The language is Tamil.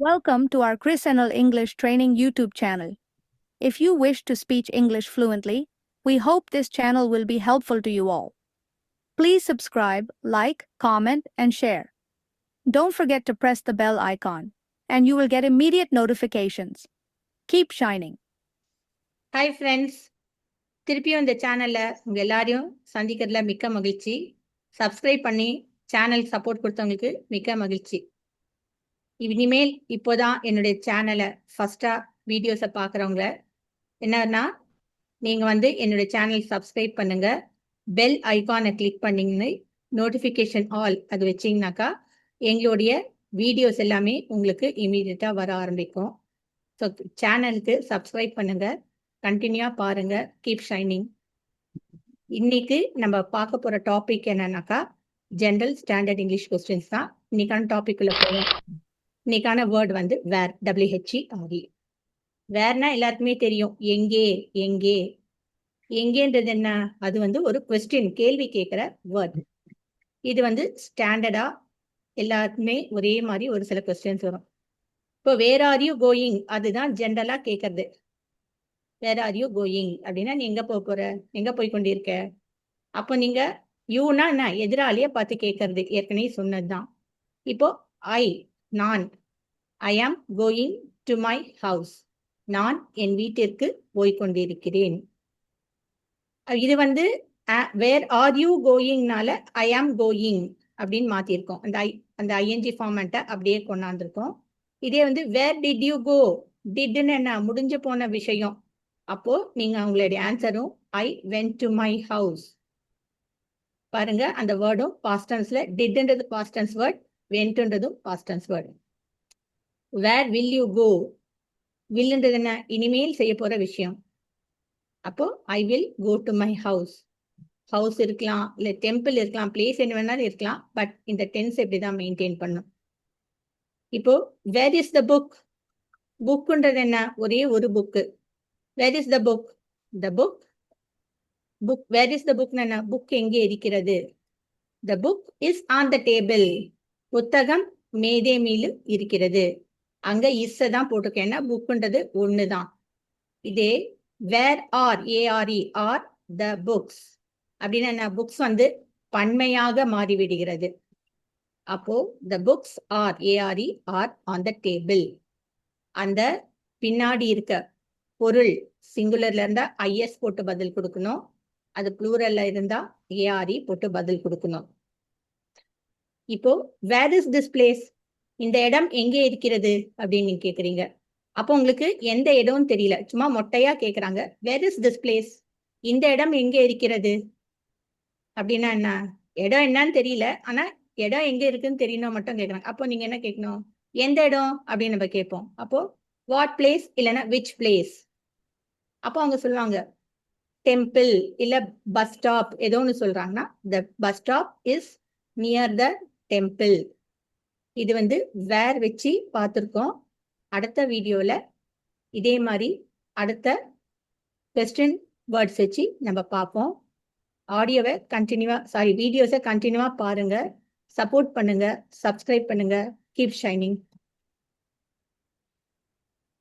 Welcome to our Chris NL English Training YouTube channel. If you wish to speak English fluently, we hope this channel will be helpful to you all. Please subscribe, like, comment, and share. Don't forget to press the bell icon, and you will get immediate notifications. Keep shining. Hi friends, திருப்பியும் இந்த சேனல்ல உங்க எல்லாரையும் சந்திக்கிறதுல மிக்க மகிழ்ச்சி. சப்ஸ்கிரைப் பண்ணி சேனல் சப்போர்ட் கொடுத்தவங்களுக்கு மிக்க மகிழ்ச்சி. இனிமேல் இப்போதான் என்னுடைய சேனலை ஃபர்ஸ்டா வீடியோஸை பார்க்குறவங்க என்னன்னா நீங்க என்னுடைய சேனல் சப்ஸ்கிரைப் பண்ணுங்க, பெல் ஐகானை கிளிக் பண்ணிங்கன்னு நோட்டிஃபிகேஷன் ஆல் அது வச்சிங்கனாக்கா எங்களுடைய வீடியோஸ் எல்லாமே உங்களுக்கு இமீடியட்டாக வர ஆரம்பிக்கும். ஸோ சேனலுக்கு சப்ஸ்கிரைப் பண்ணுங்க, கண்டினியூவா பாருங்க. Keep shining. இன்னைக்கு நம்ம பார்க்க போற டாபிக் என்னன்னாக்கா ஜெனரல் ஸ்டாண்டர்ட் இங்கிலீஷ் கொஸ்டின்ஸ் தான். இன்னைக்கான டாபிக் உள்ள போவோம். இன்னைக்கான வேர்ட் வேர், WHERE. வேர்னா எல்லாருக்குமே தெரியும், எங்கே எங்கே. எங்கேன்றது என்ன? அது ஒரு கொஸ்டின், கேள்வி கேட்கிற வேர்ட். இது ஸ்டாண்டர்டா எல்லாருக்குமே ஒரே மாதிரி ஒரு சில கொஸ்டின்ஸ் வரும். இப்போ வேர் ஆர் யூ கோயிங், அதுதான் ஜென்ரலா கேட்கறது. வேர் ஆர் யூ கோயிங் அப்படின்னா நீ எங்க போற, எங்க போய் கொண்டிருக்க. அப்போ நீங்க யூனா என்ன, எதிராளிய பார்த்து கேட்கறது, ஏற்கனவே சொன்னதுதான். இப்போ நான் ஐ am going to my house, நான் என் வீட்டிற்கு போய் கொண்டிருக்கிறேன். இது where are you கோயிங்னால I am going அப்படின்னு மாத்திருக்கோம். அந்த ஐஎன்ஜி ஃபார்மேட்டை அப்படியே கொண்டாந்துருக்கோம். இதே வேர் டிட் யூ கோ, டிட்னு என்ன, முடிஞ்சு போன விஷயம். அப்போ நீங்க உங்களுடைய ஆன்சரும் I went to my house. பாருங்க, அந்த வேர்டும் பாஸ்ட் டென்ஸ்ல, டிட்ன்றது பாஸ்ட் டென்ஸ் வேர்ட், வென்ட்ன்றதும் past tense word. Where will you go, வில்ன்றது என்ன, இனிமேல் செய்ய போற விஷயம். அப்போ I will go to my house. House இருக்கலாம், இல்ல டெம்பிள் இருக்கலாம், பிளேஸ் என்ன வேணாலும் இருக்கலாம். பட் இந்த டென்ஸ் எப்படிதான் மெயின்டைன் பண்ணும். இப்போ வேர் இஸ் த புக், புக்ன்றது என்ன, ஒரே ஒரு book. Where is the book, the book. Book, where is the book என்ன, புக் எங்கே இருக்கிறது. The book is on the table, புத்தகம் மேதே மீது இருக்கிறது. அங்க இஸ் தான் போட்டிருக்கேன்னா புக்ன்றது ஒண்ணுதான். இதே where are, A R E, are the books அப்படின்னா என்ன, புக்ஸ் பன்மையாக மாறிவிடுகிறது. அப்போ the books are, A R E, are on the table. அந்த பின்னாடி இருக்க பொருள் சிங்குலர்ல இருந்தா ஐஎஸ் போட்டு பதில் கொடுக்கணும், அது ப்ளூரல்ல இருந்தா ஏஆர்இ போட்டு பதில் கொடுக்கணும். இப்போ வேர் இஸ் திஸ் பிளேஸ், இந்த இடம் எங்கே இருக்கிறது அப்படின்னு நீங்க கேக்குறீங்க. அப்போ உங்களுக்கு எந்த இடம்னு தெரியல, சும்மா மொட்டையா கேக்குறாங்க. வேர் இஸ் திஸ் பிளேஸ், இந்த இடம் எங்கே இருக்கிறது அப்படின்னா என்ன, இடம் என்னன்னு தெரியல, ஆனா இடம் எங்க இருக்குன்னு தெரியணும் மட்டும் கேக்குறாங்க. அப்போ நீங்க என்ன கேட்கணும், எந்த இடம் அப்படின்னு நம்ம கேட்போம். அப்போ வாட் பிளேஸ் இல்லைன்னா விச் பிளேஸ். அப்போ அவங்க சொல்லுவாங்க டெம்பிள் இல்ல பஸ் ஸ்டாப், ஏதோ ஒன்று சொல்றாங்கன்னா the bus stop is near the temple. இது வேர் வச்சு பார்த்துருக்கோம். அடுத்த வீடியோல இதே மாதிரி அடுத்த கொஸ்டின் வேர்ட்ஸ் வச்சு நம்ம பார்ப்போம். ஆடியோவை வீடியோஸை கண்டினியூவா பாருங்க, சப்போர்ட் பண்ணுங்க, சப்ஸ்கிரைப் பண்ணுங்க. Keep shining.